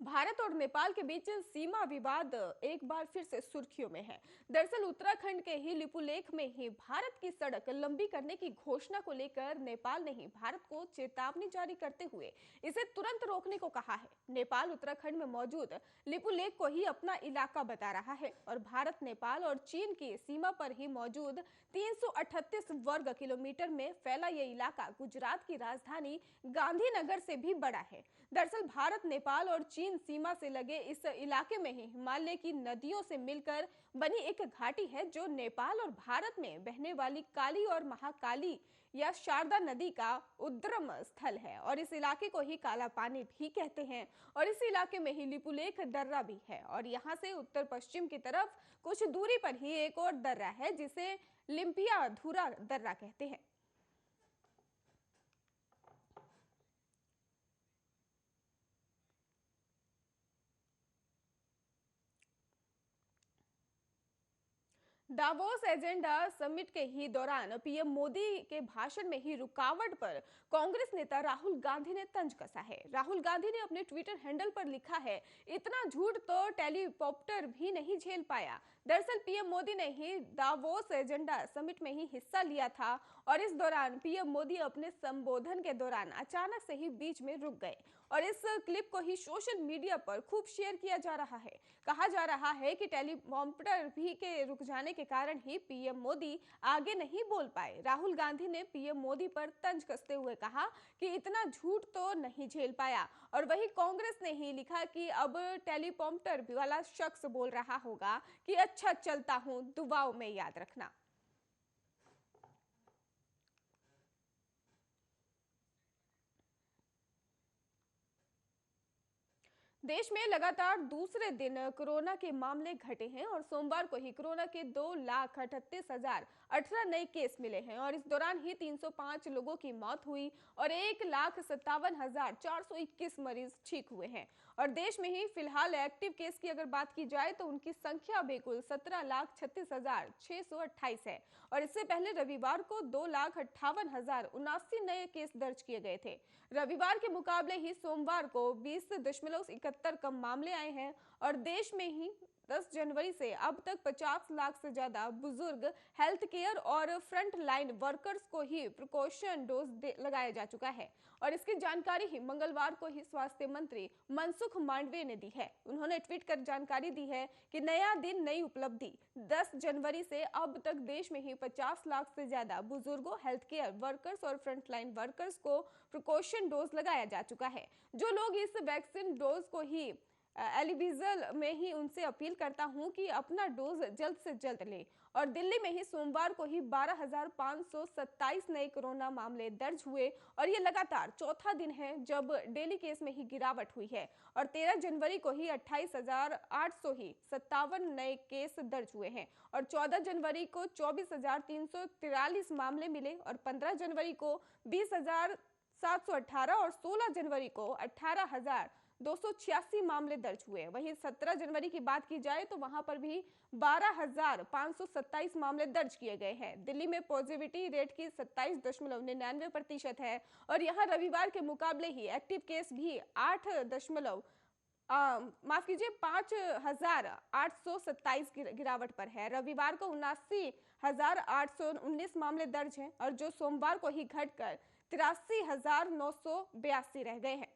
भारत और नेपाल के बीच सीमा विवाद एक बार फिर से सुर्खियों में है। दरअसल उत्तराखंड के ही लिपुलेख में ही भारत की सड़क लंबी करने की घोषणा को लेकर नेपाल ने ही भारत को चेतावनी जारी करते हुए इसे तुरंत रोकने को कहा है। नेपाल उत्तराखंड में मौजूद लिपुलेख को ही अपना इलाका बता रहा है और भारत नेपाल और चीन की सीमा पर ही मौजूद 338 वर्ग किलोमीटर में फैला यह इलाका गुजरात की राजधानी गांधीनगर से भी बड़ा है। दरअसल भारत नेपाल और चीन सीमा से लगे इस इलाके में ही हिमालय की नदियों से मिलकर बनी एक घाटी है जो नेपाल और भारत में बहने वाली काली और महाकाली या शारदा नदी का उद्गम स्थल है और इस इलाके को ही काला पानी भी कहते हैं। और इस इलाके में ही लिपुलेख दर्रा भी है और यहाँ से उत्तर पश्चिम की तरफ कुछ दूरी पर ही एक और दर्रा है जिसे लिम्पिया धुरा दर्रा कहते हैं। दावोस एजेंडा समिट के ही दौरान पीएम मोदी के भाषण में ही रुकावट पर कांग्रेस नेता राहुल गांधी ने तंज कसा है। राहुल गांधी ने अपने ट्विटर हैंडल पर लिखा है, इतना झूठ तो टेलीकॉप्टर भी नहीं झेल पाया। दरअसल पीएम मोदी ने ही दावोस एजेंडा समिट में ही हिस्सा लिया था और इस दौरान पीएम मोदी अपने संबोधन के दौरान अचानक से ही बीच में रुक गए और इस क्लिप को ही सोशल मीडिया पर खूब शेयर किया जा रहा है। कहा जा रहा है कि टेलीकॉप्टर भी के रुक जाने के कारण ही पीएम मोदी आगे नहीं बोल पाए। राहुल गांधी ने पीएम मोदी पर तंज कसते हुए कहा कि इतना झूठ तो नहीं झेल पाया और वही कांग्रेस ने ही लिखा कि अब टेलीकॉप्टर वाला शख्स बोल रहा होगा कि अच्छा चलता हूं, दुआओं में याद रखना। देश में लगातार दूसरे दिन कोरोना के मामले घटे हैं और सोमवार को ही कोरोना के 2,38,018 नए केस मिले हैं और इस दौरान ही 305 लोगों की मौत हुई और 1,57,421 मरीज ठीक हुए हैं। और देश में ही फिलहाल एक्टिव केस की अगर बात की जाए तो उनकी संख्या बिल्कुल 17,36,628 है और इससे पहले रविवार को 2,58,079 नए केस दर्ज किए गए थे। रविवार के मुकाबले ही सोमवार को 20.71 कम मामले आए हैं और देश में ही 10 जनवरी से अब तक 50 लाख से ज्यादा बुजुर्ग, हेल्थ केयर और फ्रंट लाइन वर्कर्स को ही प्रिकॉशन डोज लगाया जा चुका है और इसकी जानकारी ही मंगलवार को ही स्वास्थ्य मंत्री मनसुख मांडविया ने दी है। उन्होंने ट्वीट कर जानकारी दी है कि नया दिन नई उपलब्धि, 10 जनवरी से अब तक देश में ही 50 लाख से ज्यादा बुजुर्गों, हेल्थ केयर वर्कर्स और फ्रंट लाइन वर्कर्स को प्रिकॉशन डोज लगाया जा चुका है। जो लोग इस वैक्सीन डोज को ही एलिविजल में ही उनसे अपील करता हूं कि अपना डोज जल्द से जल्द लें। और दिल्ली में ही सोमवार को ही 12,527 नए कोरोना मामले दर्ज हुए और ये लगातार चौथा दिन है जब डेली केस में ही गिरावट हुई है और 13 जनवरी को ही 28,857 नए केस दर्ज हुए हैं और 14 जनवरी को 24,343 मामले मिले और 15 जनवरी को 20,718 और 16 जनवरी को 18,286 मामले दर्ज हुए। वहीं 17 जनवरी की बात की जाए तो वहां पर भी 12,527 मामले दर्ज किए गए हैं। दिल्ली में पॉजिटिविटी रेट की 27.99% है और यहां रविवार के मुकाबले ही एक्टिव केस भी 5,827 गिरावट पर है। रविवार को 79,819 मामले दर्ज हैं और जो सोमवार को ही घटकर 83,982 रह गए हैं।